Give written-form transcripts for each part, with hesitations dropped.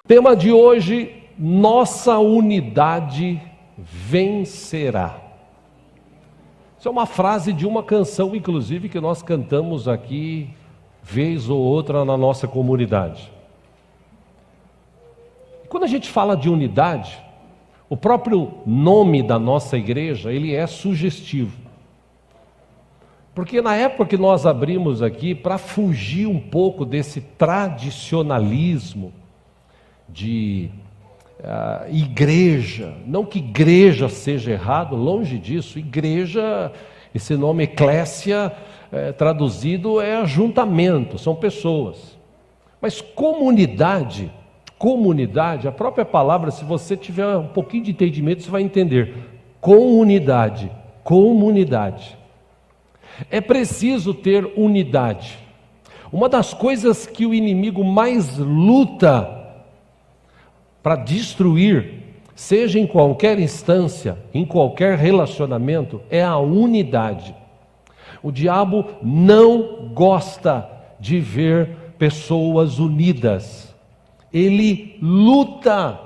Tema de hoje: nossa unidade vencerá. Isso é uma frase de uma canção, inclusive, que nós cantamos aqui, vez ou outra, na nossa comunidade. Quando a gente fala de unidade, o próprio nome da nossa igreja, ele é sugestivo. Porque na época que nós abrimos aqui, para fugir um pouco desse tradicionalismo de igreja, não que igreja seja errado, longe disso, igreja, esse nome eclésia, traduzido é ajuntamento, são pessoas. Mas comunidade, a própria palavra, se você tiver um pouquinho de entendimento, você vai entender. Comunidade. É preciso ter unidade. Uma das coisas que o inimigo mais luta para destruir, seja em qualquer instância, em qualquer relacionamento, é a unidade. O diabo não gosta de ver pessoas unidas. Ele luta,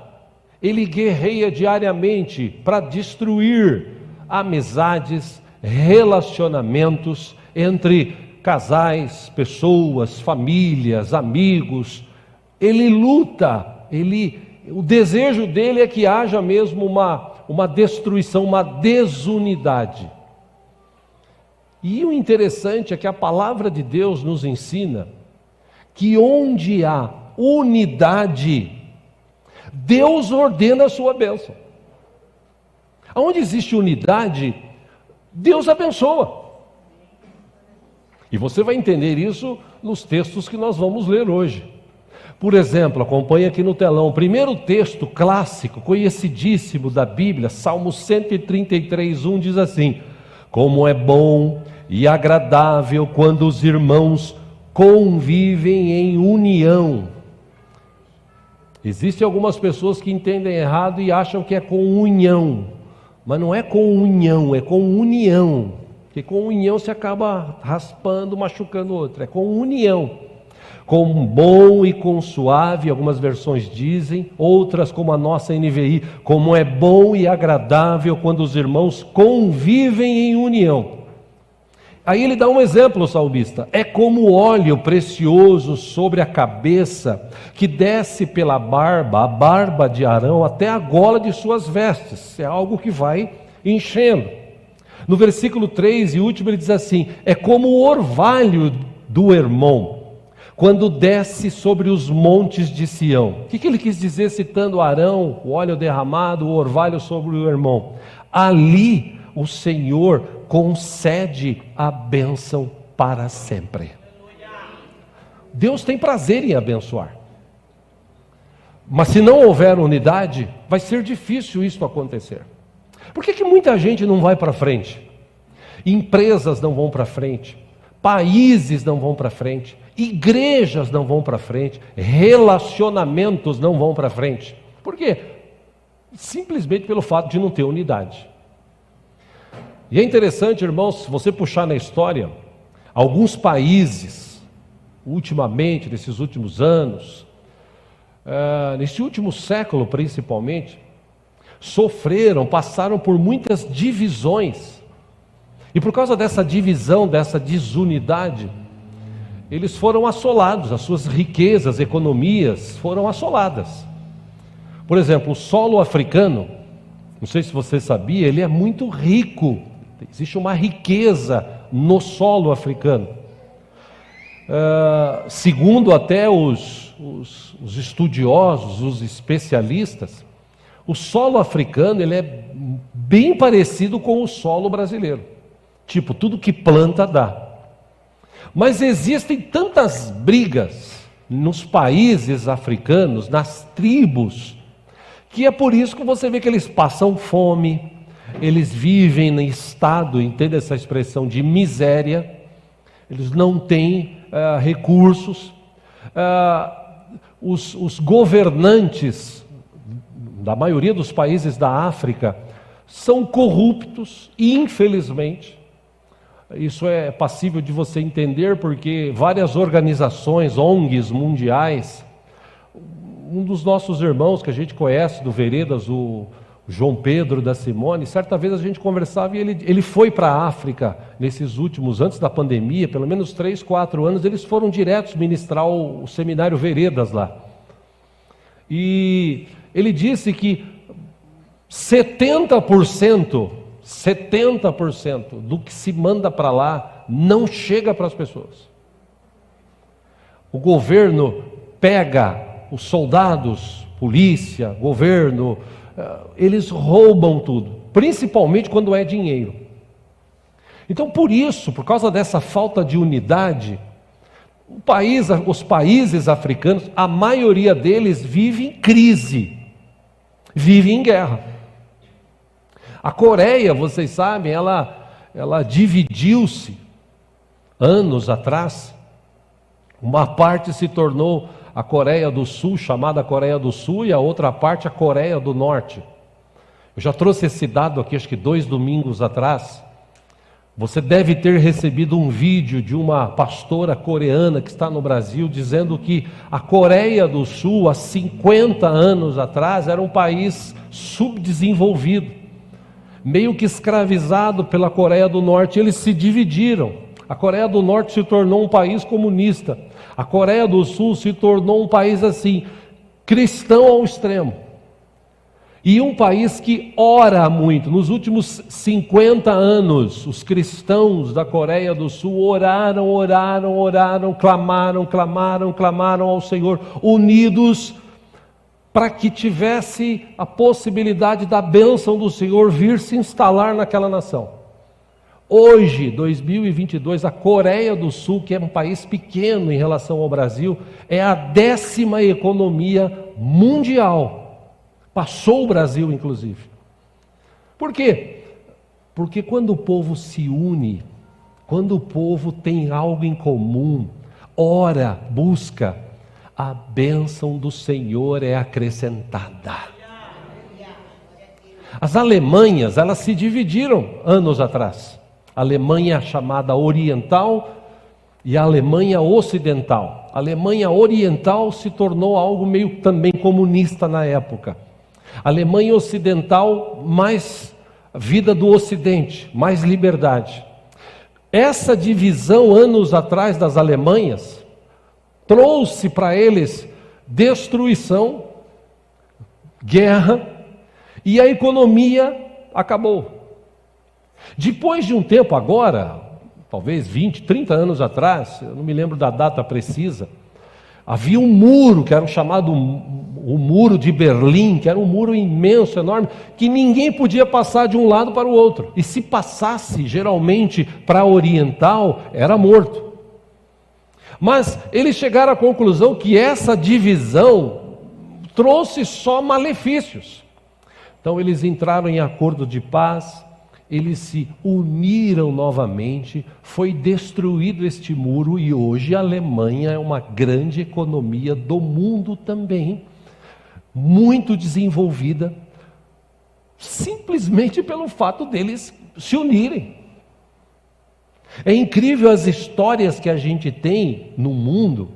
ele guerreia diariamente para destruir amizades, relacionamentos entre casais, pessoas, famílias, amigos. Ele luta, o desejo dele é que haja mesmo uma destruição, uma desunidade. E o interessante é que a palavra de Deus nos ensina que onde há unidade, Deus ordena a sua bênção. Onde existe unidade, Deus abençoa. E você vai entender isso nos textos que nós vamos ler hoje. Por exemplo, acompanhe aqui no telão, o primeiro texto clássico, conhecidíssimo da Bíblia, Salmo 133:1, diz assim: como é bom e agradável quando os irmãos convivem em união. Existem algumas pessoas que entendem errado e acham que é com união, mas não é com união, é com união, porque com união você acaba raspando, machucando o outro, é com união. Com bom e com suave, algumas versões dizem, outras como a nossa NVI, como é bom e agradável quando os irmãos convivem em união. Aí ele dá um exemplo, o salmista: é como óleo precioso sobre a cabeça, que desce pela barba, a barba de Arão, até a gola de suas vestes. É algo que vai enchendo. No versículo 3 e último ele diz assim: é como o orvalho do Hermon, quando desce sobre os montes de Sião. O que ele quis dizer citando Arão, o óleo derramado, o orvalho sobre o Hermon? Ali o Senhor concede a bênção para sempre. Deus tem prazer em abençoar. Mas se não houver unidade, vai ser difícil isso acontecer. Por que muita gente não vai para frente? Empresas não vão para frente, países não vão para frente, igrejas não vão para frente, relacionamentos não vão para frente. Por quê? Simplesmente pelo fato de não ter unidade. E é interessante, irmãos, se você puxar na história, alguns países, ultimamente, nesses últimos anos, nesse último século principalmente, passaram por muitas divisões. E por causa dessa divisão, dessa desunidade, eles foram assolados, as suas riquezas, economias foram assoladas. Por exemplo, o solo africano, não sei se você sabia, ele é muito rico. Existe uma riqueza no solo africano. Segundo até os estudiosos, os especialistas, o solo africano ele é bem parecido com o solo brasileiro. Tipo, tudo que planta dá. Mas existem tantas brigas nos países africanos, nas tribos, que é por isso que você vê que eles passam fome, eles vivem em estado, entende essa expressão, de miséria, eles não têm recursos, os governantes da maioria dos países da África são corruptos, infelizmente. Isso é passível de você entender porque várias organizações, ONGs mundiais, Um dos nossos irmãos que a gente conhece do Veredas, o João Pedro da Simone, certa vez a gente conversava e ele foi para a África nesses últimos, antes da pandemia, pelo menos 3, 4 anos, eles foram diretos ministrar o seminário Veredas lá. E ele disse que 70% do que se manda para lá não chega para as pessoas. O governo pega os soldados, polícia, governo, eles roubam tudo, principalmente quando é dinheiro. Então, por isso, por causa dessa falta de unidade, os países africanos, a maioria deles vive em crise, vive em guerra. A Coreia, vocês sabem, ela dividiu-se anos atrás. Uma parte se tornou a Coreia do Sul, chamada Coreia do Sul, e a outra parte a Coreia do Norte. Eu já trouxe esse dado aqui, acho que 2 domingos atrás. Você deve ter recebido um vídeo de uma pastora coreana que está no Brasil, dizendo que a Coreia do Sul, há 50 anos atrás, era um país subdesenvolvido, meio que escravizado pela Coreia do Norte. Eles se dividiram. A Coreia do Norte se tornou um país comunista. A Coreia do Sul se tornou um país assim, cristão ao extremo. E um país que ora muito. Nos últimos 50 anos, os cristãos da Coreia do Sul oraram, clamaram ao Senhor, unidos, para que tivesse a possibilidade da bênção do Senhor vir se instalar naquela nação. Hoje, 2022, a Coreia do Sul, que é um país pequeno em relação ao Brasil, é a 10ª economia mundial. Passou o Brasil, inclusive. Por quê? Porque quando o povo se une, quando o povo tem algo em comum, ora, busca, a bênção do Senhor é acrescentada. As Alemanhas, elas se dividiram anos atrás. A Alemanha chamada Oriental e a Alemanha Ocidental. A Alemanha Oriental se tornou algo meio também comunista na época. A Alemanha Ocidental, mais vida do Ocidente, mais liberdade. Essa divisão, anos atrás, das Alemanhas, trouxe para eles destruição, guerra, e a economia acabou. Depois de um tempo agora, talvez 20, 30 anos atrás, eu não me lembro da data precisa, havia um muro, que era chamado o Muro de Berlim, que era um muro imenso, enorme, que ninguém podia passar de um lado para o outro. E se passasse, geralmente, para a Oriental, era morto. Mas eles chegaram à conclusão que essa divisão trouxe só malefícios. Então eles entraram em acordo de paz, eles se uniram novamente, foi destruído este muro e hoje a Alemanha é uma grande economia do mundo também, muito desenvolvida, simplesmente pelo fato deles se unirem. É incrível as histórias que a gente tem no mundo.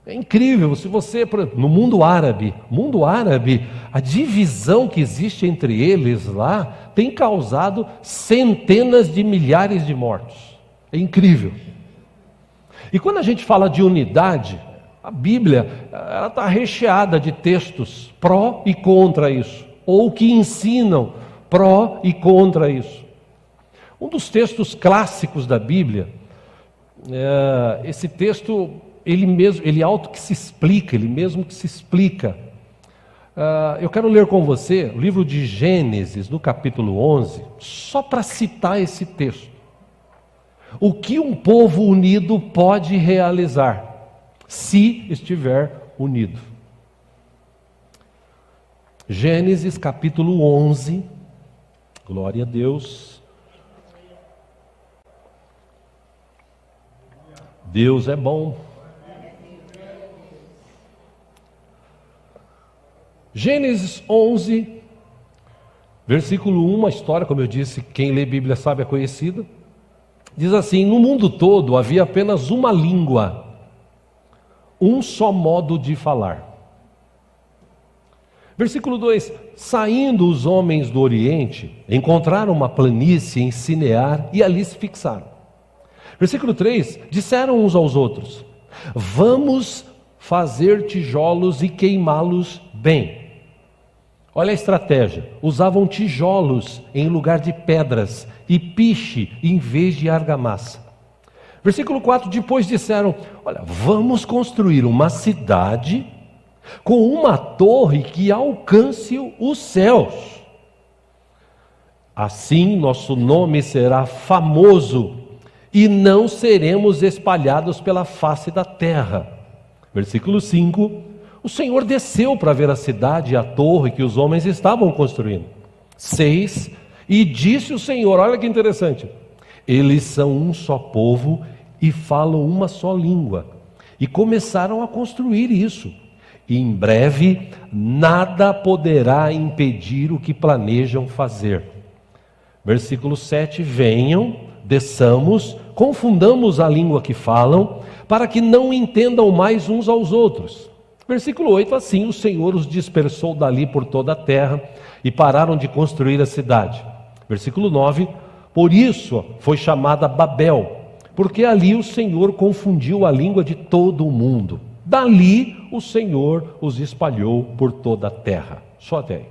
É incrível, se você, no mundo árabe, a divisão que existe entre eles lá tem causado centenas de milhares de mortos. É incrível. E quando a gente fala de unidade, a Bíblia ela está recheada de textos pró e contra isso, ou que ensinam pró e contra isso. Um dos textos clássicos da Bíblia, esse texto ele mesmo que se explica. Eu quero ler com você o livro de Gênesis, no capítulo 11, só para citar esse texto. O que um povo unido pode realizar, se estiver unido. Gênesis capítulo 11, glória a Deus. Deus é bom. Gênesis 11, versículo 1, uma história, como eu disse, quem lê Bíblia sabe, é conhecida. Diz assim: no mundo todo havia apenas uma língua, um só modo de falar. Versículo 2: saindo os homens do Oriente, encontraram uma planície em Sinear e ali se fixaram. Versículo 3: disseram uns aos outros: vamos fazer tijolos e queimá-los bem. Olha a estratégia: usavam tijolos em lugar de pedras e piche em vez de argamassa. Versículo 4: depois disseram: olha, vamos construir uma cidade com uma torre que alcance os céus. Assim nosso nome será famoso e não seremos espalhados pela face da terra. Versículo 5: o Senhor desceu para ver a cidade e a torre que os homens estavam construindo. 6: e disse o Senhor, olha que interessante, eles são um só povo e falam uma só língua. E começaram a construir isso. E em breve nada poderá impedir o que planejam fazer. Versículo 7: venham, desçamos, confundamos a língua que falam, para que não entendam mais uns aos outros. Versículo 8: assim o Senhor os dispersou dali por toda a terra e pararam de construir a cidade. Versículo 9: por isso foi chamada Babel, porque ali o Senhor confundiu a língua de todo o mundo. Dali o Senhor os espalhou por toda a terra. Só até aí.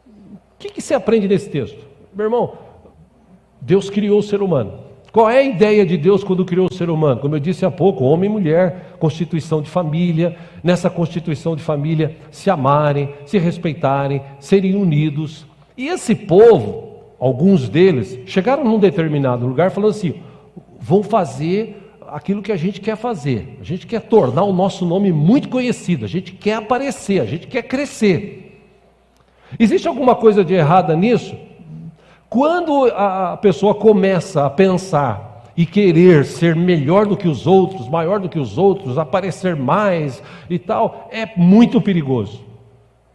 O que se aprende nesse texto? Meu irmão, Deus criou o ser humano. Qual é a ideia de Deus quando criou o ser humano? Como eu disse há pouco, homem e mulher, constituição de família. Nessa constituição de família, se amarem, se respeitarem, serem unidos. E esse povo, alguns deles, chegaram num determinado lugar falando assim: vão fazer aquilo que a gente quer fazer. A gente quer tornar o nosso nome muito conhecido, a gente quer aparecer, a gente quer crescer. Existe alguma coisa de errada nisso? Quando a pessoa começa a pensar e querer ser melhor do que os outros, maior do que os outros, aparecer mais e tal, é muito perigoso.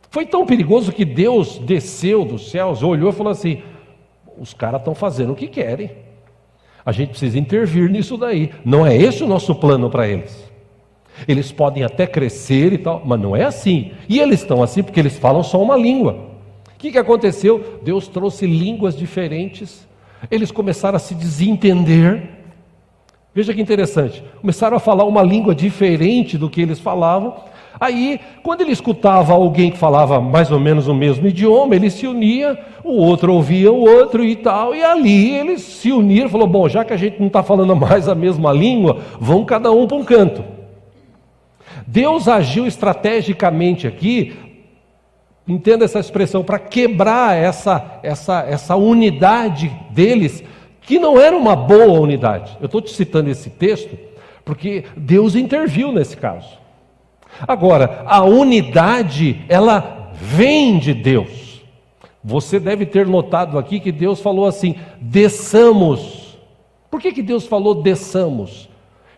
Foi tão perigoso que Deus desceu dos céus, olhou e falou assim: os caras estão fazendo o que querem, a gente precisa intervir nisso daí. Não é esse o nosso plano para eles. Eles podem até crescer e tal, mas não é assim. E eles estão assim porque eles falam só uma língua. O que aconteceu? Deus trouxe línguas diferentes, eles começaram a se desentender. Veja que interessante, começaram a falar uma língua diferente do que eles falavam. Aí, quando ele escutava alguém que falava mais ou menos o mesmo idioma, ele se unia, o outro ouvia o outro e tal, e ali eles se uniram, falou: bom, já que a gente não está falando mais a mesma língua, vamos cada um para um canto. Deus agiu estrategicamente aqui, entenda essa expressão, para quebrar essa unidade deles, que não era uma boa unidade. Eu estou te citando esse texto, porque Deus interviu nesse caso. Agora, a unidade, ela vem de Deus. Você deve ter notado aqui que Deus falou assim: desçamos. Por que Deus falou desçamos?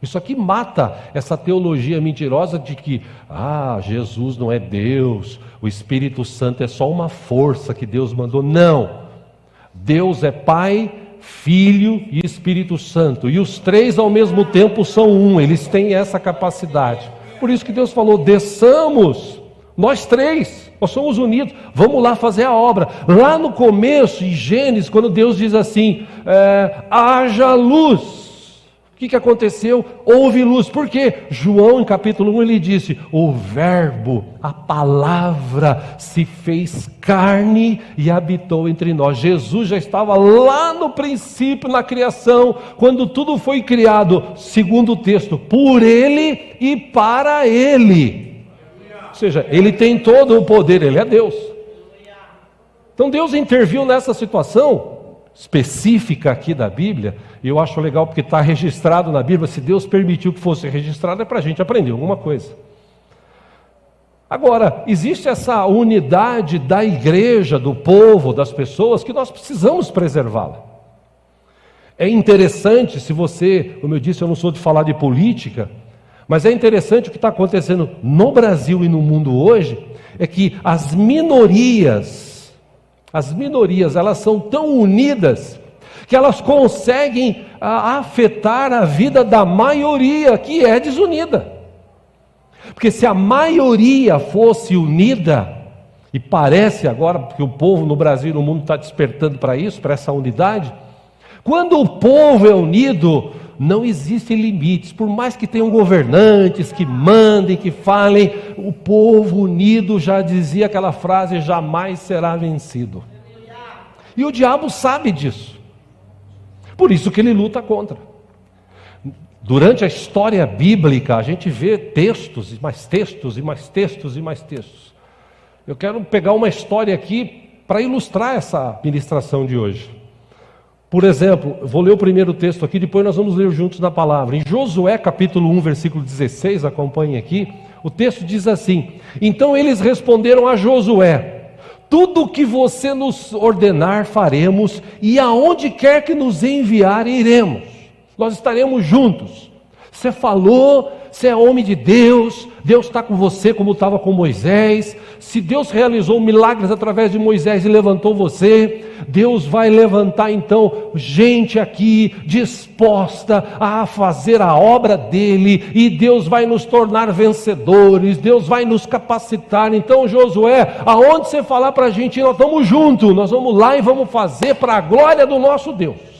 Isso aqui mata essa teologia mentirosa de que Jesus não é Deus, o Espírito Santo é só uma força que Deus mandou. Não, Deus é Pai, Filho e Espírito Santo, e os três ao mesmo tempo são um, eles têm essa capacidade. Por isso que Deus falou: desçamos, nós três, nós somos unidos, vamos lá fazer a obra. Lá no começo, em Gênesis, quando Deus diz assim, haja luz, o que aconteceu? Houve luz. Por quê? João, em capítulo 1, ele disse: o verbo, a palavra se fez carne e habitou entre nós. Jesus já estava lá no princípio, na criação, quando tudo foi criado, segundo o texto, por Ele e para Ele. Ou seja, Ele tem todo o poder, Ele é Deus. Então Deus interviu nessa situação específica aqui da Bíblia, e eu acho legal porque está registrado na Bíblia. Se Deus permitiu que fosse registrado, é para a gente aprender alguma coisa. Agora, existe essa unidade da igreja, do povo, das pessoas, que nós precisamos preservá-la. É interessante, se você, como eu disse, eu não sou de falar de política, mas é interessante o que está acontecendo no Brasil e no mundo hoje, é que as minorias, elas são tão unidas que elas conseguem afetar a vida da maioria que é desunida. Porque se a maioria fosse unida, e parece agora que o povo no Brasil e no mundo está despertando para isso, para essa unidade, quando o povo é unido, não existem limites. Por mais que tenham governantes que mandem, que falem, o povo unido, já dizia aquela frase, jamais será vencido. E o diabo sabe disso. Por isso que ele luta contra. Durante a história bíblica, a gente vê textos, e mais textos, e mais textos, e mais textos. Eu quero pegar uma história aqui para ilustrar essa ministração de hoje. Por exemplo, vou ler o primeiro texto aqui, depois nós vamos ler juntos na palavra. Em Josué capítulo 1, versículo 16, acompanhe aqui, o texto diz assim: então eles responderam a Josué: tudo o que você nos ordenar faremos, e aonde quer que nos enviar iremos. Nós estaremos juntos. Você falou, você é homem de Deus, Deus está com você como estava com Moisés. Se Deus realizou milagres através de Moisés e levantou você, Deus vai levantar então gente aqui disposta a fazer a obra dele, e Deus vai nos tornar vencedores, Deus vai nos capacitar. Então, Josué, aonde você falar para a gente, nós estamos juntos, nós vamos lá e vamos fazer para a glória do nosso Deus.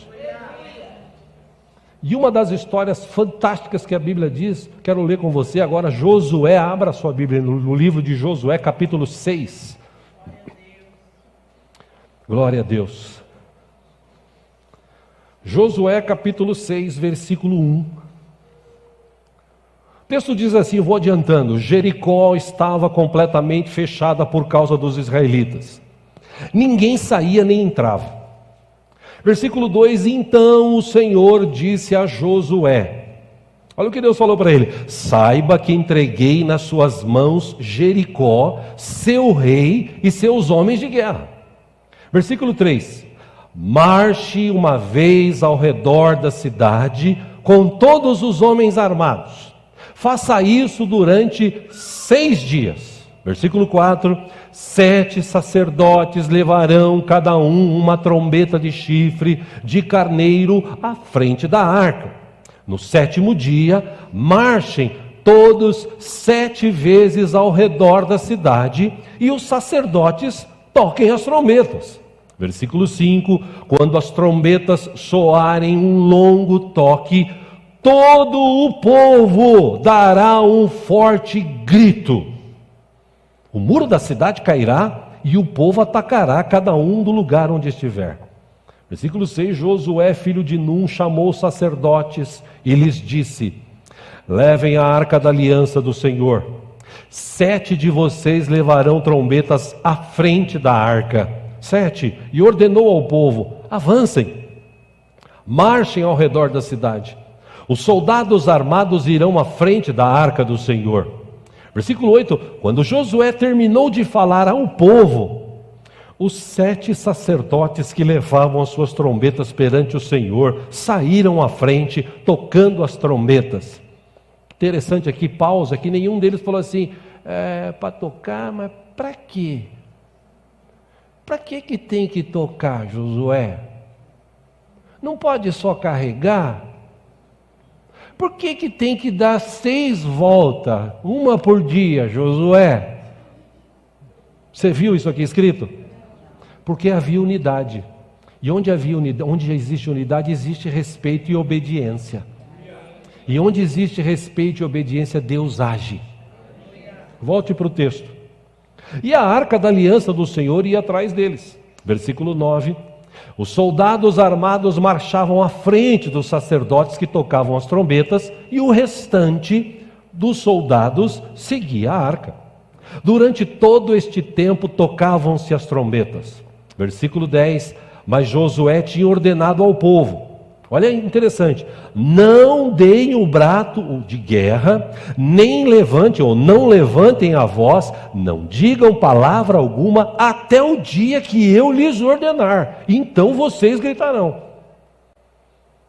E uma das histórias fantásticas que a Bíblia diz, quero ler com você agora, Josué, abra a sua Bíblia no livro de Josué, capítulo 6. Glória a Deus. Josué, capítulo 6, versículo 1. O texto diz assim, eu vou adiantando: Jericó estava completamente fechada por causa dos israelitas. Ninguém saía nem entrava. Versículo 2, então o Senhor disse a Josué, olha o que Deus falou para ele: saiba que entreguei nas suas mãos Jericó, seu rei e seus homens de guerra. Versículo 3, marche uma vez ao redor da cidade com todos os homens armados, faça isso durante 6 dias. Versículo 4, 7 sacerdotes levarão cada um uma trombeta de chifre de carneiro à frente da arca. No 7º dia, marchem todos 7 vezes ao redor da cidade, e os sacerdotes toquem as trombetas. Versículo 5, quando as trombetas soarem um longo toque, todo o povo dará um forte grito. O muro da cidade cairá e o povo atacará cada um do lugar onde estiver. Versículo 6, Josué, filho de Num, chamou os sacerdotes e lhes disse: levem a arca da aliança do Senhor. 7 de vocês levarão trombetas à frente da arca. 7, e ordenou ao povo: avancem, marchem ao redor da cidade. Os soldados armados irão à frente da arca do Senhor. Versículo 8, quando Josué terminou de falar ao povo, os 7 sacerdotes que levavam as suas trombetas perante o Senhor saíram à frente, tocando as trombetas. Interessante aqui, pausa, que nenhum deles falou assim, para tocar, mas para quê? Para que tem que tocar, Josué? Não pode só carregar? Por que tem que dar 6 voltas, uma por dia, Josué? Você viu isso aqui escrito? Porque havia unidade. E onde havia unidade, onde existe unidade, existe respeito e obediência. E onde existe respeito e obediência, Deus age. Volte para o texto. E a arca da aliança do Senhor ia atrás deles. Versículo 9. Os soldados armados marchavam à frente dos sacerdotes que tocavam as trombetas, e o restante dos soldados seguia a arca. Durante todo este tempo tocavam-se as trombetas. Versículo 10, mas Josué tinha ordenado ao povo, olha interessante, não deem o braço de guerra, nem levantem ou não levantem a voz, não digam palavra alguma até o dia que eu lhes ordenar, então vocês gritarão.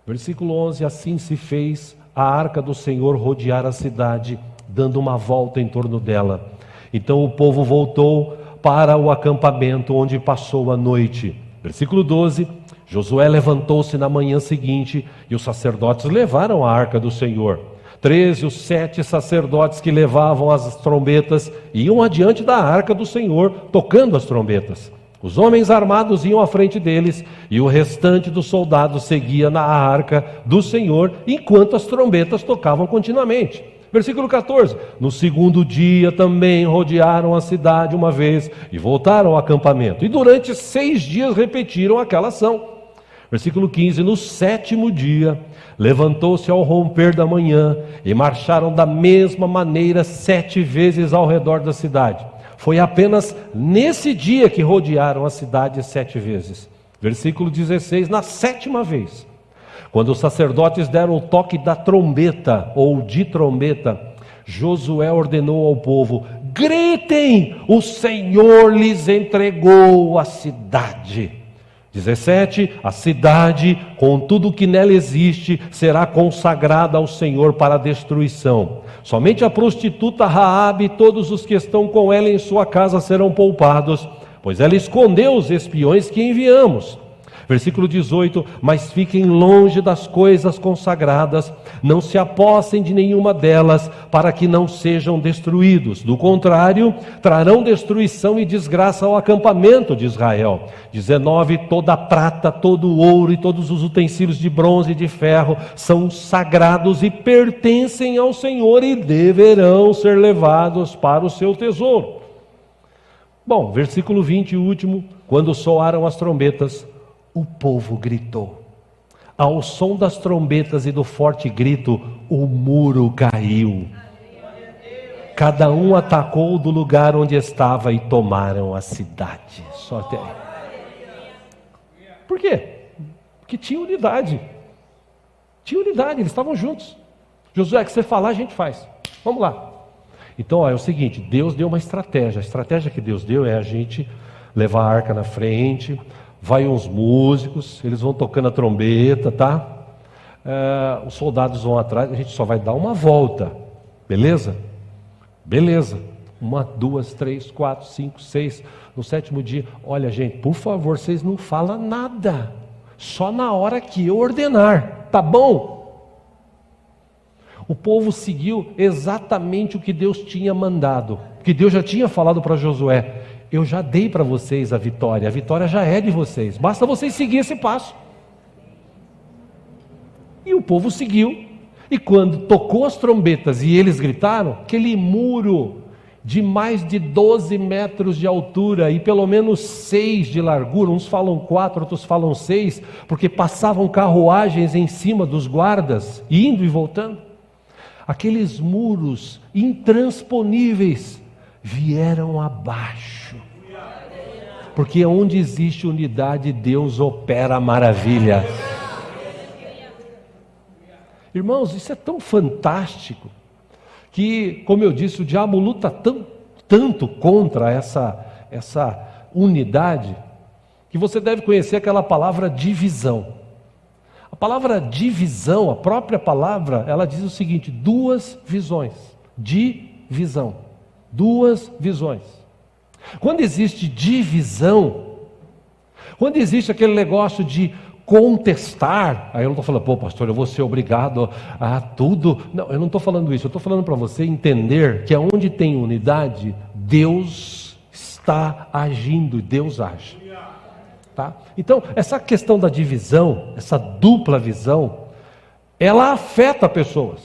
Versículo 11, assim se fez a arca do Senhor rodear a cidade, dando uma volta em torno dela. Então o povo voltou para o acampamento onde passou a noite. Versículo 12, Josué levantou-se na manhã seguinte e os sacerdotes levaram a arca do Senhor. 13, os 7 sacerdotes que levavam as trombetas iam adiante da arca do Senhor, tocando as trombetas. Os homens armados iam à frente deles, e o restante dos soldados seguia na arca do Senhor, enquanto as trombetas tocavam continuamente. Versículo 14, no segundo dia também rodearam a cidade uma vez, e voltaram ao acampamento, e durante 6 dias repetiram aquela ação. Versículo 15, no 7º dia, levantou-se ao romper da manhã, e marcharam da mesma maneira 7 vezes ao redor da cidade. Foi apenas nesse dia que rodearam a cidade 7 vezes. Versículo 16, na 7ª vez, quando os sacerdotes deram o toque da trombeta, ou de trombeta, Josué ordenou ao povo: gritem, o Senhor lhes entregou a cidade. 17, a cidade, com tudo que nela existe, será consagrada ao Senhor para a destruição. Somente a prostituta Raabe e todos os que estão com ela em sua casa serão poupados, pois ela escondeu os espiões que enviamos. Versículo 18, mas fiquem longe das coisas consagradas, não se apossem de nenhuma delas, para que não sejam destruídos. Do contrário, trarão destruição e desgraça ao acampamento de Israel. 19, toda a prata, todo o ouro e todos os utensílios de bronze e de ferro são sagrados e pertencem ao Senhor e deverão ser levados para o seu tesouro. Bom, versículo 20, último, quando soaram as trombetas, o povo gritou. Ao som das trombetas e do forte grito, o muro caiu. Cada um atacou do lugar onde estava e tomaram a cidade. Só até aí. Por quê? Porque tinha unidade. Tinha unidade, eles estavam juntos. Josué, que você falar, a gente faz. Vamos lá. Então, é o seguinte, Deus deu uma estratégia. A estratégia que Deus deu é a gente levar a arca na frente. Vai uns músicos, eles vão tocando a trombeta, tá? Os soldados vão atrás, a gente só vai dar uma volta, beleza? Beleza. 1, 2, 3, 4, 5, 6. No 7º dia, olha gente, por favor, vocês não falam nada, só na hora que eu ordenar, tá bom? O povo seguiu exatamente o que Deus tinha mandado, que Deus já tinha falado para Josué. Eu já dei para vocês a vitória já é de vocês, basta vocês seguir esse passo. E o povo seguiu, e quando tocou as trombetas e eles gritaram, aquele muro de mais de 12 metros de altura e pelo menos 6 de largura, uns falam 4, outros falam 6, porque passavam carruagens em cima dos guardas, indo e voltando. Aqueles muros intransponíveis vieram abaixo, porque onde existe unidade, Deus opera maravilhas. Irmãos, isso é tão fantástico, que, como eu disse, o diabo luta tanto contra essa unidade, que você deve conhecer aquela palavra divisão. A palavra divisão, a própria palavra, ela diz o seguinte: 2 visões, divisão. 2 visões. Quando existe divisão, quando existe aquele negócio de contestar, aí eu não estou falando, pô pastor, eu vou ser obrigado a tudo. Não, eu não estou falando isso, eu estou falando para você entender que onde tem unidade, Deus está agindo, Deus age. Tá? Então, essa questão da divisão, essa dupla visão, ela afeta pessoas,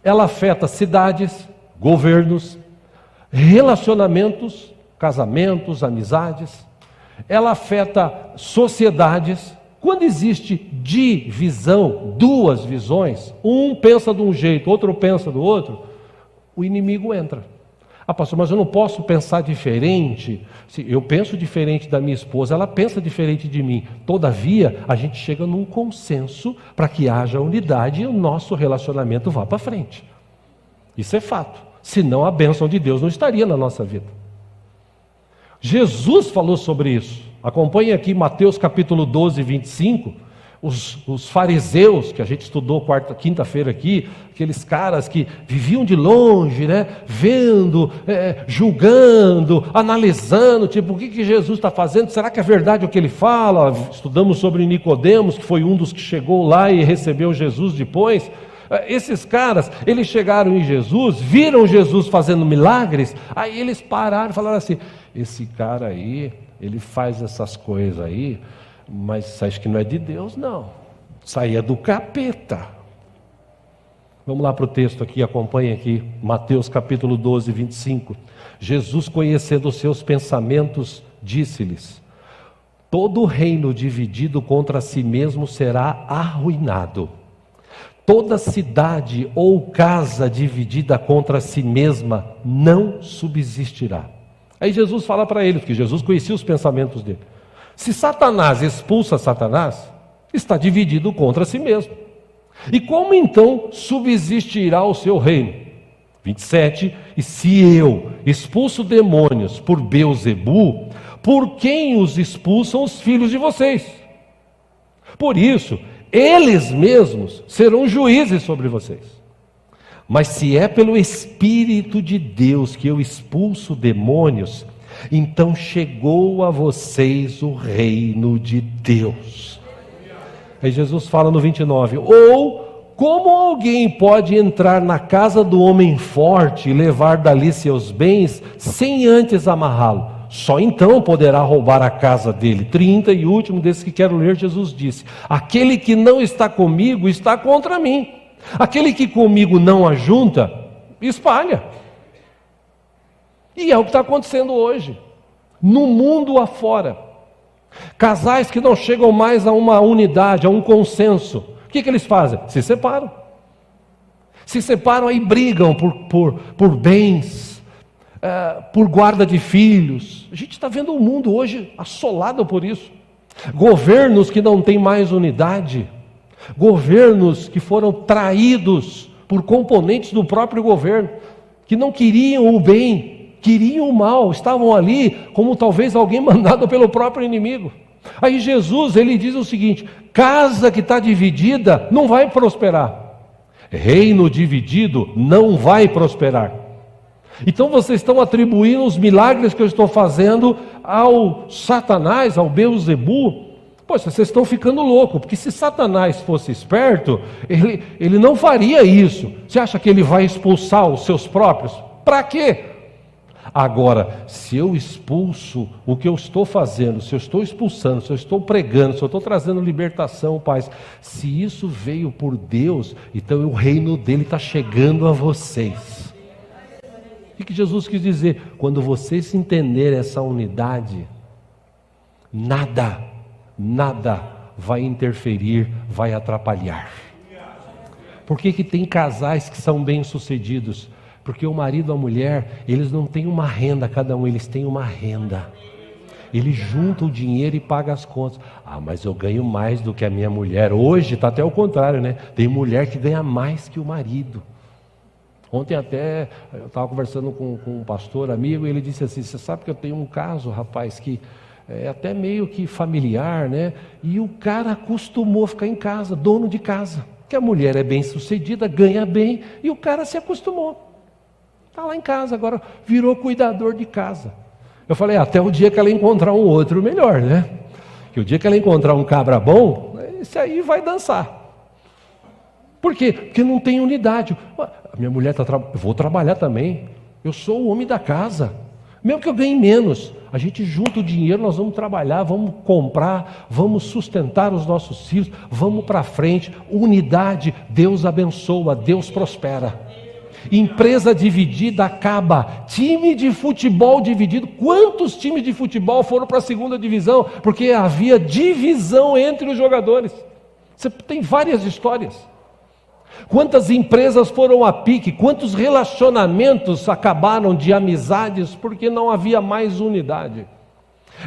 ela afeta cidades, governos, relacionamentos, casamentos, amizades, ela afeta sociedades. Quando existe divisão, 2 visões, um pensa de um jeito, outro pensa do outro, o inimigo entra. Ah pastor, mas eu não posso pensar diferente. Se eu penso diferente da minha esposa, ela pensa diferente de mim. Todavia, a gente chega num consenso para que haja unidade e o nosso relacionamento vá para frente. Isso é fato. Senão a bênção de Deus não estaria na nossa vida. Jesus falou sobre isso. Acompanhe aqui Mateus capítulo 12, 25. Os fariseus, que a gente estudou quinta-feira aqui, aqueles caras que viviam de longe, né, vendo, julgando, analisando, tipo, o que Jesus está fazendo? Será que é verdade o que ele fala? Estudamos sobre Nicodemos, que foi um dos que chegou lá e recebeu Jesus depois. Esses caras, eles chegaram em Jesus, viram Jesus fazendo milagres, aí eles pararam e falaram assim: esse cara aí, ele faz essas coisas aí, mas isso acho que não é de Deus não, isso aí é do capeta. Vamos lá para o texto aqui, acompanha aqui, Mateus capítulo 12, 25. Jesus, conhecendo os seus pensamentos, disse-lhes: todo reino dividido contra si mesmo será arruinado. Toda cidade ou casa dividida contra si mesma não subsistirá. Aí Jesus fala para eles, porque Jesus conhecia os pensamentos dele: se Satanás expulsa Satanás, está dividido contra si mesmo. E como então subsistirá o seu reino? 27. E se eu expulso demônios por Beelzebu, por quem os expulsam os filhos de vocês? Por isso, eles mesmos serão juízes sobre vocês. Mas se é pelo Espírito de Deus que eu expulso demônios, então chegou a vocês o reino de Deus. Aí Jesus fala no 29, ou como alguém pode entrar na casa do homem forte e levar dali seus bens, sem antes amarrá-lo? Só então poderá roubar a casa dele. 30, e último desse que quero ler, Jesus disse: aquele que não está comigo está contra mim. Aquele que comigo não ajunta, espalha. E é o que está acontecendo hoje, no mundo afora. Casais que não chegam mais a uma unidade, a um consenso, o que eles fazem? Se separam. Se separam aí, brigam por bens, por guarda de filhos. A gente está vendo o mundo hoje assolado por isso. Governos que não têm mais unidade, governos que foram traídos por componentes do próprio governo, que não queriam o bem, queriam o mal, estavam ali como talvez alguém mandado pelo próprio inimigo. Aí Jesus, ele diz o seguinte: casa que está dividida não vai prosperar, reino dividido não vai prosperar. Então vocês estão atribuindo os milagres que eu estou fazendo ao Satanás, ao Beelzebu. Poxa, vocês estão ficando loucos, porque se Satanás fosse esperto, ele não faria isso. Você acha que ele vai expulsar os seus próprios? Para quê? Agora, se eu expulso o que eu estou fazendo, se eu estou expulsando, se eu estou pregando, se eu estou trazendo libertação, paz, se isso veio por Deus, então o reino dele está chegando a vocês. O que Jesus quis dizer? Quando vocês entenderem essa unidade, nada vai interferir, vai atrapalhar. Por que tem casais que são bem-sucedidos? Porque o marido e a mulher, eles não têm uma renda cada um, eles têm uma renda. Eles juntam o dinheiro e pagam as contas. Ah, mas eu ganho mais do que a minha mulher. Hoje está até o contrário, né? Tem mulher que ganha mais que o marido. Ontem até, eu estava conversando com um pastor amigo, e ele disse assim: você sabe que eu tenho um caso, rapaz, que é até meio que familiar, né? E o cara acostumou a ficar em casa, dono de casa. Que a mulher é bem sucedida, ganha bem, e o cara se acostumou. Está lá em casa, agora virou cuidador de casa. Eu falei: até o dia que ela encontrar um outro melhor, né? Que o dia que ela encontrar um cabra bom, esse aí vai dançar. Por quê? Porque não tem unidade. A minha mulher está trabalhando, eu vou trabalhar também. Eu sou o homem da casa. Mesmo que eu ganhe menos, a gente junta o dinheiro, nós vamos trabalhar, vamos comprar, vamos sustentar os nossos filhos, vamos para frente. Unidade, Deus abençoa, Deus prospera. Empresa dividida acaba. Time de futebol dividido. Quantos times de futebol foram para a segunda divisão? Porque havia divisão entre os jogadores. Você tem várias histórias. Quantas empresas foram a pique? Quantos relacionamentos acabaram de amizades porque não havia mais unidade?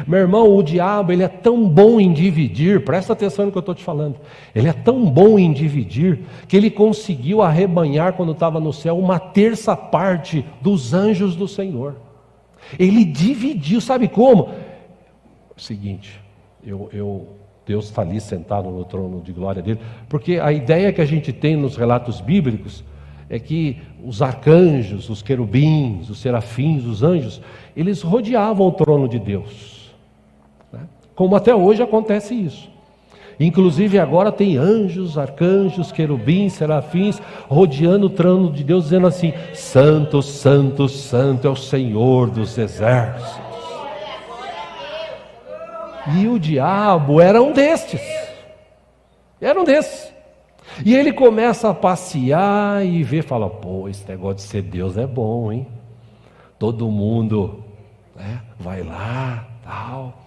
Meu irmão, o diabo, ele é tão bom em dividir, presta atenção no que eu estou te falando, ele é tão bom em dividir, que ele conseguiu arrebanhar, quando estava no céu, 1/3 dos anjos do Senhor. Ele dividiu, sabe como? O seguinte, Deus está ali sentado no trono de glória dele, porque a ideia que a gente tem nos relatos bíblicos é que os arcanjos, os querubins, os serafins, os anjos, eles rodeavam o trono de Deus, né? Como até hoje acontece isso. Inclusive agora tem anjos, arcanjos, querubins, serafins, rodeando o trono de Deus, dizendo assim: Santo, Santo, Santo é o Senhor dos exércitos. E o diabo era um destes. Era um desses. E ele começa a passear e ver, fala: pô, esse negócio de ser Deus é bom, hein? Todo mundo, né, vai lá, tal.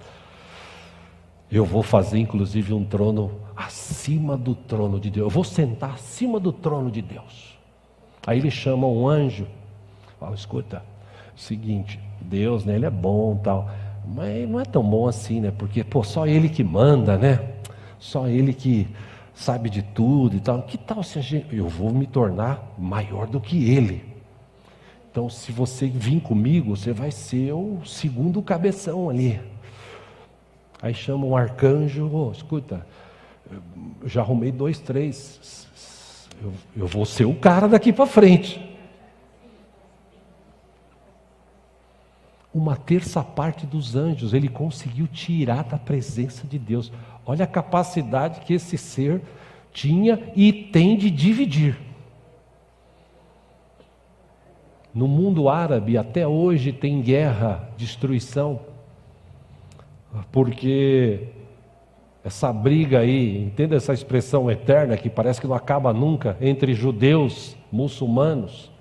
Eu vou fazer inclusive um trono acima do trono de Deus. Eu vou sentar acima do trono de Deus. Aí ele chama um anjo. Fala: escuta, seguinte, Deus, né, ele é bom, tal, mas não é tão bom assim, né? Porque, pô, só ele que manda, né? Só ele que sabe de tudo e tal. Que tal se a gente... Eu vou me tornar maior do que ele. Então, se você vir comigo, você vai ser o segundo cabeção ali. Aí chama um arcanjo: oh, escuta, eu já arrumei 2, 3. Eu vou ser o cara daqui para frente. Uma terça parte dos anjos ele conseguiu tirar da presença de Deus. Olha a capacidade que esse ser tinha e tem de dividir. No mundo árabe até hoje tem guerra, destruição, porque essa briga aí, entenda essa expressão eterna que parece que não acaba nunca, entre judeus, muçulmanos,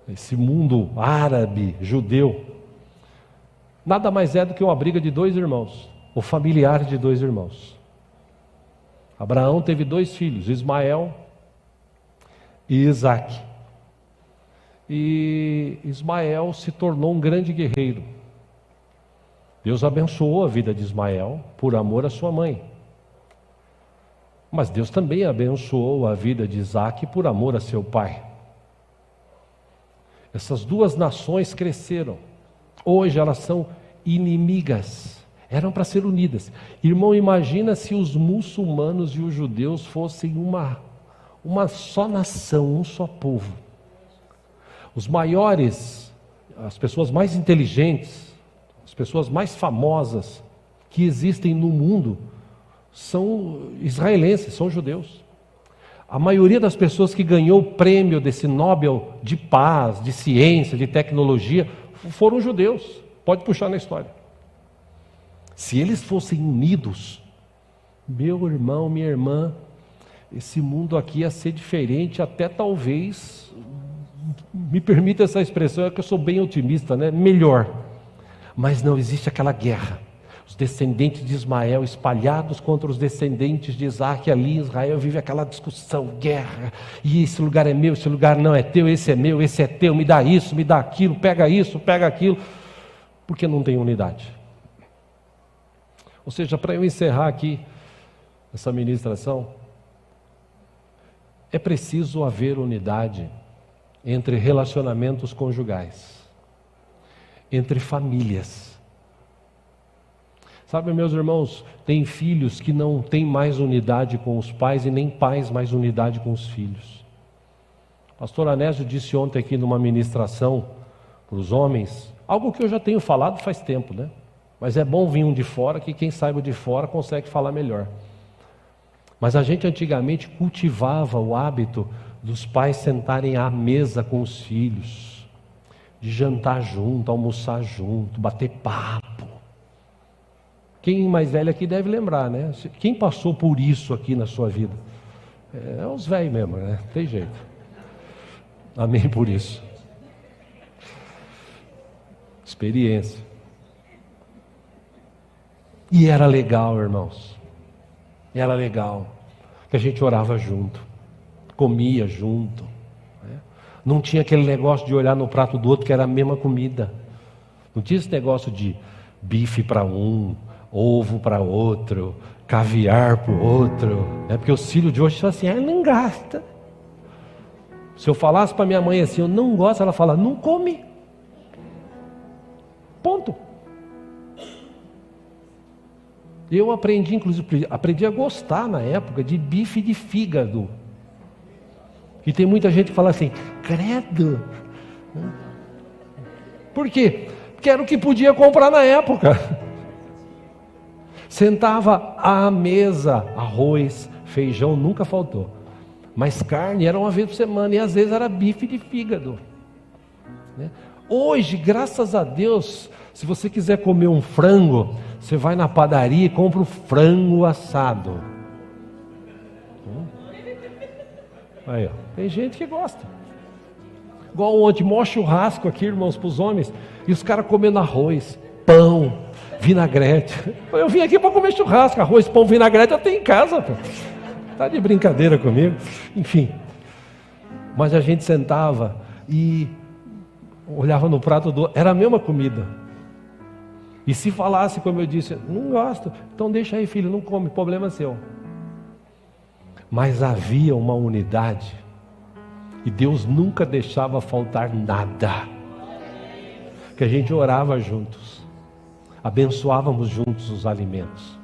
esse mundo árabe, judeu, nada mais é do que uma briga de 2 irmãos, ou familiares de 2 irmãos. Abraão teve 2 filhos, Ismael e Isaque. E Ismael se tornou um grande guerreiro. Deus abençoou a vida de Ismael por amor à sua mãe. Mas Deus também abençoou a vida de Isaque por amor a seu pai. Essas 2 nações cresceram. Hoje elas são inimigas. Eram para ser unidas. Irmão, imagina se os muçulmanos e os judeus fossem uma só nação, um só povo. Os maiores, as pessoas mais inteligentes, as pessoas mais famosas que existem no mundo são israelenses, são judeus. A maioria das pessoas que ganhou o prêmio desse Nobel de paz, de ciência, de tecnologia, foram judeus. Pode puxar na história. Se eles fossem unidos, meu irmão, minha irmã, esse mundo aqui ia ser diferente, até talvez, me permita essa expressão, é que eu sou bem otimista, né? Melhor. Mas não existe aquela guerra. Os descendentes de Ismael espalhados contra os descendentes de Isaque, ali em Israel vive aquela discussão, guerra, e esse lugar é meu, esse lugar não é teu, esse é meu, esse é teu, me dá isso, me dá aquilo, pega isso, pega aquilo, porque não tem unidade. Ou seja, para eu encerrar aqui essa ministração, é preciso haver unidade entre relacionamentos conjugais, entre famílias. Sabe, meus irmãos, tem filhos que não têm mais unidade com os pais e nem pais mais unidade com os filhos. O pastor Anésio disse ontem aqui numa ministração para os homens, algo que eu já tenho falado faz tempo, né? Mas é bom vir um de fora, que quem saiba de fora consegue falar melhor. Mas a gente antigamente cultivava o hábito dos pais sentarem à mesa com os filhos, de jantar junto, almoçar junto, bater papo. Quem mais velho aqui deve lembrar, né? Quem passou por isso aqui na sua vida? É os velhos mesmo, né? Tem jeito. Amém por isso. Experiência. E era legal, irmãos. Era legal. Que a gente orava junto. Comia junto. Né? Não tinha aquele negócio de olhar no prato do outro que era a mesma comida. Não tinha esse negócio de bife para um, ovo para outro, caviar para o outro. É porque os filhos de hoje falam assim, não gasta. Se eu falasse para minha mãe assim, eu não gosto, ela fala, não come. Ponto. Eu aprendi, inclusive, a gostar na época de bife de fígado. E tem muita gente que fala assim, credo. Por quê? Porque era o que podia comprar na época. Sentava à mesa, arroz, feijão nunca faltou. Mas carne era uma vez por semana, e às vezes era bife de fígado. Hoje, graças a Deus, se você quiser comer um frango, você vai na padaria e compra o frango assado. Aí, ó, tem gente que gosta. Igual ontem, maior churrasco aqui, irmãos, para os homens, e os caras comendo arroz, pão, vinagrete. Eu vim aqui para comer churrasco, arroz, pão, vinagrete eu tenho em casa, pô. Tá de brincadeira comigo? Enfim. Mas a gente sentava e olhava no prato do... Era a mesma comida. E se falasse, como eu disse, não gosto, então deixa aí, filho, não come, problema seu. Mas havia uma unidade, e Deus nunca deixava faltar nada. Que a gente orava juntos, abençoávamos juntos os alimentos.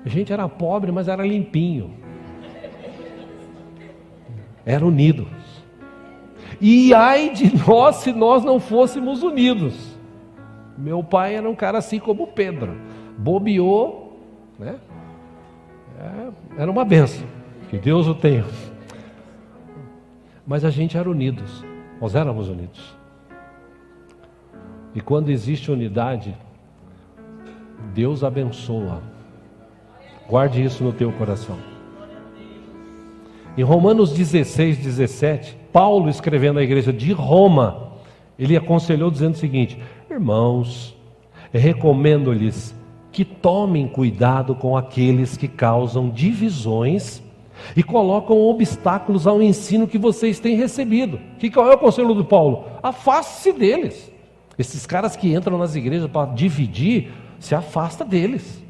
A gente era pobre, mas era limpinho. Era unidos. E ai de nós se nós não fôssemos unidos. Meu pai era um cara assim como Pedro. Bobeou, né? Era uma benção. Que Deus o tenha. Mas a gente era unidos. Nós éramos unidos. E quando existe unidade, Deus abençoa. Guarde isso no teu coração. Em Romanos 16, 17, Paulo, escrevendo à igreja de Roma, ele aconselhou dizendo o seguinte: irmãos, recomendo-lhes que tomem cuidado com aqueles que causam divisões e colocam obstáculos ao ensino que vocês têm recebido. Qual é o conselho do Paulo? Afaste-se deles. Esses caras que entram nas igrejas para dividir, se afasta deles.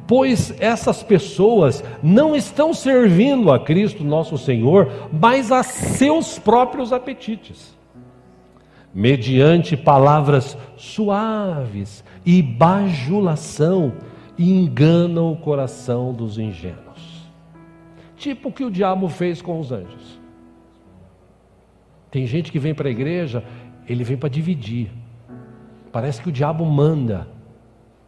Pois essas pessoas não estão servindo a Cristo nosso Senhor, mas a seus próprios apetites. Mediante palavras suaves e bajulação, enganam o coração dos ingênuos. Tipo o que o diabo fez com os anjos. Tem gente que vem para a igreja, ele vem para dividir. Parece que o diabo manda.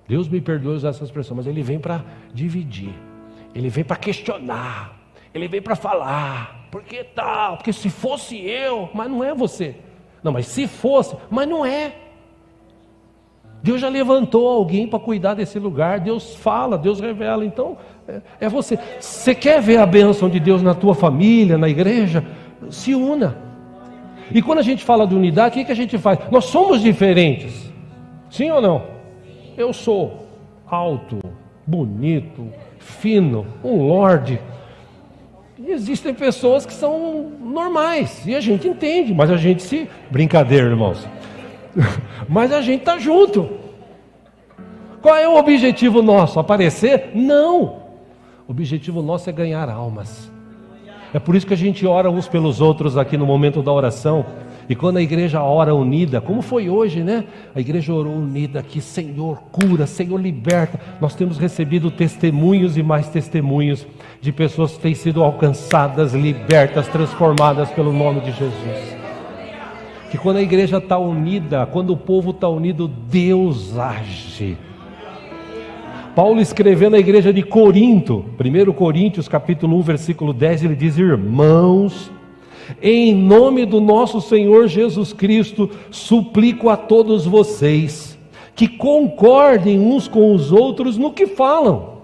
Deus me perdoe usar essa expressão, mas ele vem para dividir. Ele vem para questionar. Ele vem para falar. Por que tal? Porque se fosse eu, mas não é você. Não, mas se fosse, mas não é. Deus já levantou alguém para cuidar desse lugar. Deus fala, Deus revela. Então, é você. Você quer ver a bênção de Deus na tua família, na igreja? Se una. E quando a gente fala de unidade, o que a gente faz? Nós somos diferentes. Sim ou não? Eu sou alto, bonito, fino, um lorde. E existem pessoas que são normais, e a gente entende, mas a gente se... Brincadeira, irmãos. Mas a gente está junto. Qual é o objetivo nosso? Aparecer? Não. O objetivo nosso é ganhar almas. É por isso que a gente ora uns pelos outros aqui no momento da oração. E quando a igreja ora unida, como foi hoje, né? A igreja orou unida aqui, Senhor cura, Senhor liberta. Nós temos recebido testemunhos e mais testemunhos de pessoas que têm sido alcançadas, libertas, transformadas pelo nome de Jesus. Que quando a igreja está unida, quando o povo está unido, Deus age. Paulo, escrevendo à igreja de Corinto, 1 Coríntios capítulo 1, versículo 10, ele diz: irmãos, em nome do nosso Senhor Jesus Cristo, suplico a todos vocês que concordem uns com os outros no que falam,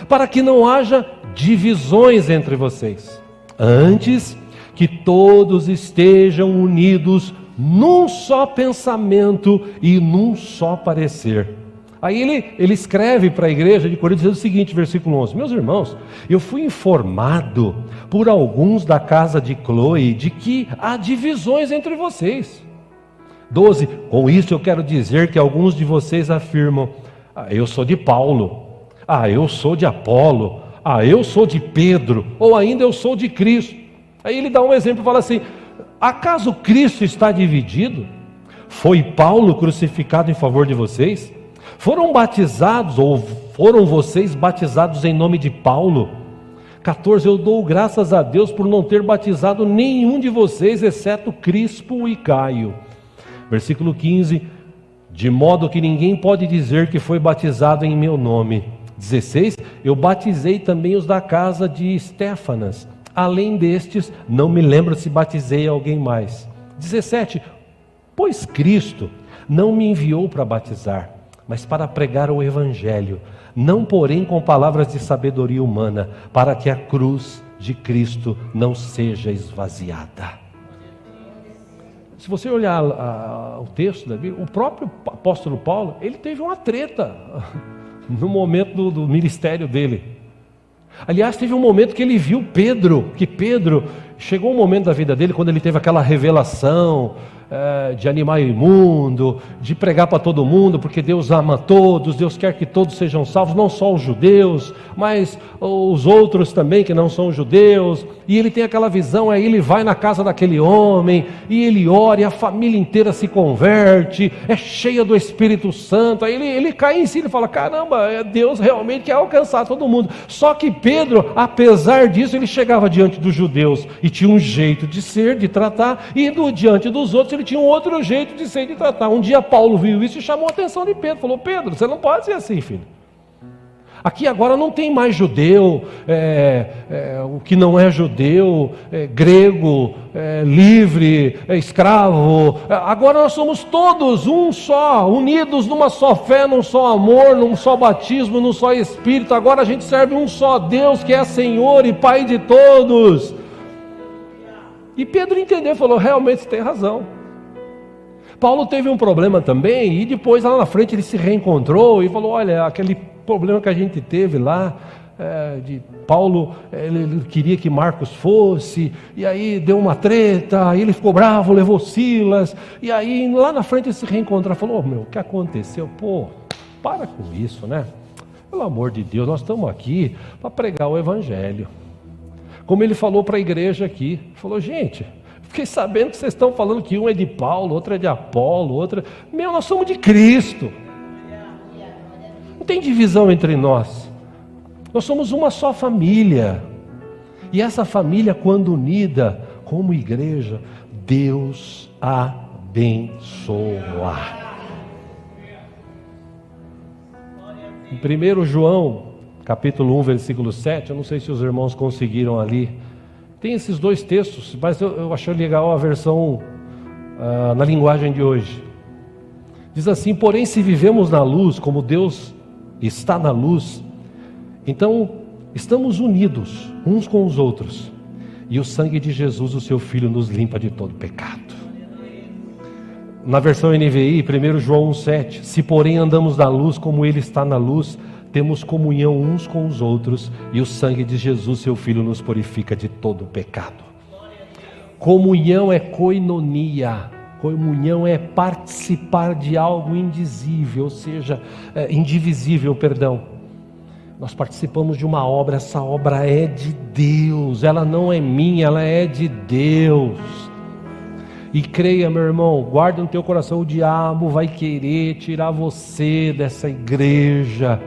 para que não haja divisões entre vocês. Antes, que todos estejam unidos num só pensamento e num só parecer. Aí ele escreve para a igreja de Corinto dizendo o seguinte, versículo 11: meus irmãos, eu fui informado por alguns da casa de Cloe de que há divisões entre vocês. 12, com isso eu quero dizer que alguns de vocês afirmam: eu sou de Paulo, eu sou de Apolo, eu sou de Pedro, ou ainda eu sou de Cristo. Aí ele dá um exemplo e fala assim: acaso Cristo está dividido? Foi Paulo crucificado em favor de vocês? Foram batizados, ou foram vocês batizados em nome de Paulo? 14, eu dou graças a Deus por não ter batizado nenhum de vocês, exceto Crispo e Gaio. Versículo 15, de modo que ninguém pode dizer que foi batizado em meu nome. 16, eu batizei também os da casa de Estéfanas. Além destes, não me lembro se batizei alguém mais. 17, pois Cristo não me enviou para batizar, mas para pregar o Evangelho, não porém com palavras de sabedoria humana, para que a cruz de Cristo não seja esvaziada. Se você olhar o texto da Bíblia, o próprio apóstolo Paulo, ele teve uma treta no momento do ministério dele. Aliás, teve um momento que ele viu Pedro, chegou um momento da vida dele, quando ele teve aquela revelação de animal imundo, de pregar para todo mundo, porque Deus ama todos, Deus quer que todos sejam salvos, não só os judeus, mas os outros também que não são judeus, e ele tem aquela visão, aí ele vai na casa daquele homem, e ele ora, e a família inteira se converte, é cheia do Espírito Santo, aí ele cai em si, ele fala, caramba, Deus realmente quer alcançar todo mundo. Só que Pedro, apesar disso, ele chegava diante dos judeus, e tinha um jeito de ser, de tratar, e diante dos outros, ele tinha um outro jeito de ser e de tratar. Um dia Paulo viu isso e chamou a atenção de Pedro, falou, Pedro, você não pode ser assim, filho. Aqui agora não tem mais judeu, o que não é judeu, grego, livre, escravo. Agora nós somos todos um só, unidos numa só fé, num só amor, num só batismo, num só Espírito. Agora a gente serve um só Deus que é Senhor e Pai de todos. E Pedro entendeu, falou, realmente você tem razão. Paulo teve um problema também, e depois lá na frente ele se reencontrou e falou, olha, aquele problema que a gente teve lá, de Paulo, ele queria que Marcos fosse, e aí deu uma treta, aí ele ficou bravo, levou Silas, e aí lá na frente ele se reencontrou, falou, o que aconteceu? Pô, para com isso, né? Pelo amor de Deus, nós estamos aqui para pregar o Evangelho. Como ele falou para a igreja aqui, falou, gente, fiquei sabendo que vocês estão falando que um é de Paulo, outro é de Apolo, outro... nós somos de Cristo. Não tem divisão entre nós. Nós somos uma só família. E essa família, quando unida como igreja, Deus abençoa. Em 1 João, capítulo 1, versículo 7, eu não sei se os irmãos conseguiram ali, tem esses dois textos, mas eu achei legal a versão na linguagem de hoje. Diz assim, porém se vivemos na luz, como Deus está na luz, então estamos unidos uns com os outros, e o sangue de Jesus, o seu Filho, nos limpa de todo pecado. Na versão NVI, 1 João 1,7, se porém andamos na luz como Ele está na luz, temos comunhão uns com os outros, e o sangue de Jesus, seu Filho, nos purifica de todo pecado. Comunhão é koinonia, comunhão é participar de algo indizível, ou seja, indivisível, perdão. Nós participamos de uma obra, essa obra é de Deus, ela não é minha, ela é de Deus. E creia, meu irmão, guarda no teu coração, o diabo vai querer tirar você dessa igreja.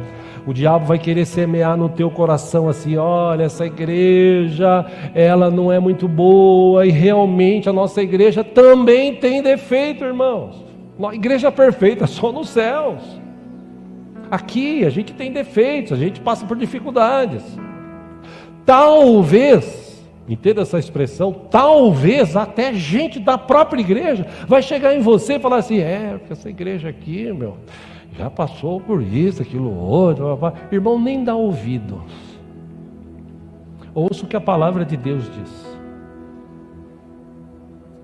O diabo vai querer semear no teu coração assim, olha, essa igreja, ela não é muito boa, e realmente a nossa igreja também tem defeito, irmãos. A igreja perfeita só nos céus. Aqui a gente tem defeitos, a gente passa por dificuldades. Talvez, entenda essa expressão, talvez até gente da própria igreja vai chegar em você e falar assim, porque essa igreja aqui, já passou por isso, aquilo outro. Irmão, nem dá ouvido. Ouça o que a palavra de Deus diz.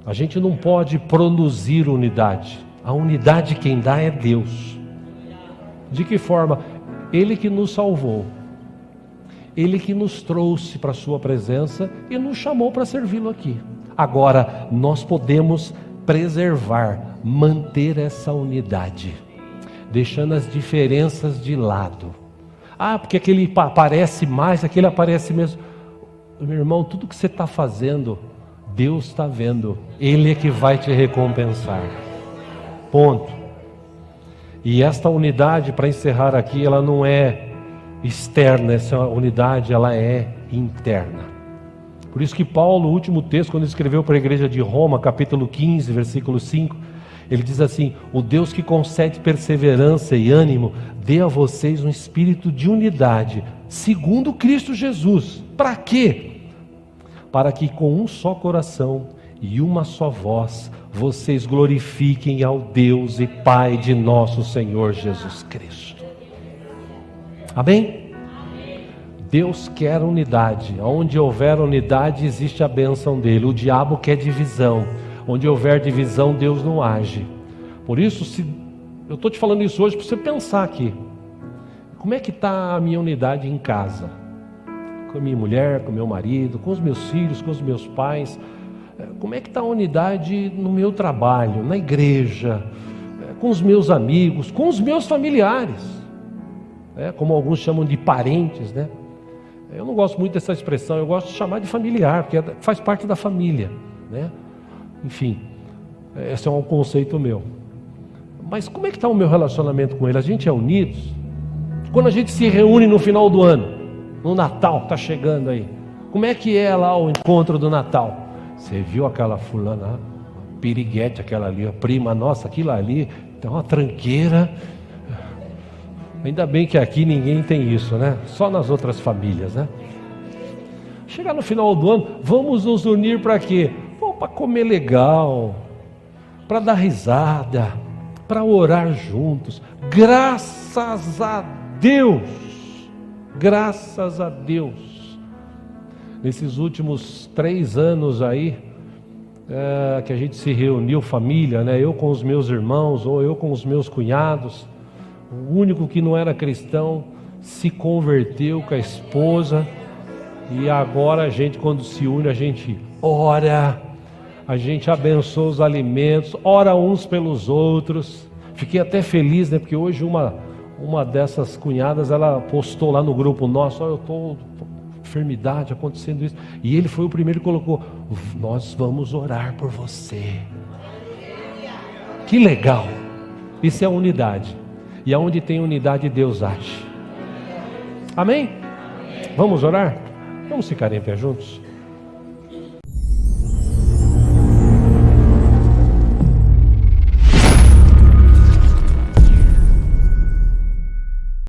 A gente não pode produzir unidade. A unidade quem dá é Deus. De que forma? Ele que nos salvou. Ele que nos trouxe para a sua presença e nos chamou para servi-lo aqui. Agora, nós podemos preservar, manter essa unidade, deixando as diferenças de lado. Porque aquele aparece mais, aquele aparece mesmo. Meu irmão, tudo que você está fazendo, Deus está vendo. Ele é que vai te recompensar. Ponto. E esta unidade, para encerrar aqui, ela não é externa, essa unidade ela é interna. Por isso que Paulo, o último texto, quando escreveu para a igreja de Roma, capítulo 15, versículo 5, Ele diz assim: o Deus que concede perseverança e ânimo, dê a vocês um espírito de unidade, segundo Cristo Jesus. Para quê? Para que com um só coração e uma só voz, vocês glorifiquem ao Deus e Pai de nosso Senhor Jesus Cristo. Amém? Deus quer unidade. Onde houver unidade, existe a bênção dele. O diabo quer divisão. Onde houver divisão, Deus não age. Por isso, eu estou te falando isso hoje para você pensar aqui. Como é que está a minha unidade em casa? Com a minha mulher, com o meu marido, com os meus filhos, com os meus pais. Como é que está a unidade no meu trabalho, na igreja, com os meus amigos, com os meus familiares, como alguns chamam de parentes, né? Eu não gosto muito dessa expressão, eu gosto de chamar de familiar, porque faz parte da família, né? Enfim, esse é um conceito meu. Mas como é que está o meu relacionamento com ele? A gente é unidos? Quando a gente se reúne no final do ano, no Natal, está chegando aí, como é que é lá o encontro do Natal? Você viu aquela fulana, piriguete, aquela ali, a prima nossa, aquilo ali, tem uma tranqueira. Ainda bem que aqui ninguém tem isso, né? Só nas outras famílias, né? Chegar no final do ano, vamos nos unir para quê? Para comer legal, para dar risada, para orar juntos. Graças a Deus, graças a Deus. Nesses últimos 3 anos aí, que a gente se reuniu, família, né? Eu com os meus irmãos, ou eu com os meus cunhados. O único que não era cristão se converteu com a esposa. E agora a gente, quando se une, a gente ora, a gente abençoa os alimentos, ora uns pelos outros. Fiquei até feliz, né? Porque hoje uma dessas cunhadas, ela postou lá no grupo nosso: eu estou enfermidade, acontecendo isso. E ele foi o primeiro que colocou: nós vamos orar por você. Que legal! Isso é unidade. E aonde tem unidade, Deus age. Amém? Vamos orar? Vamos ficar em pé juntos?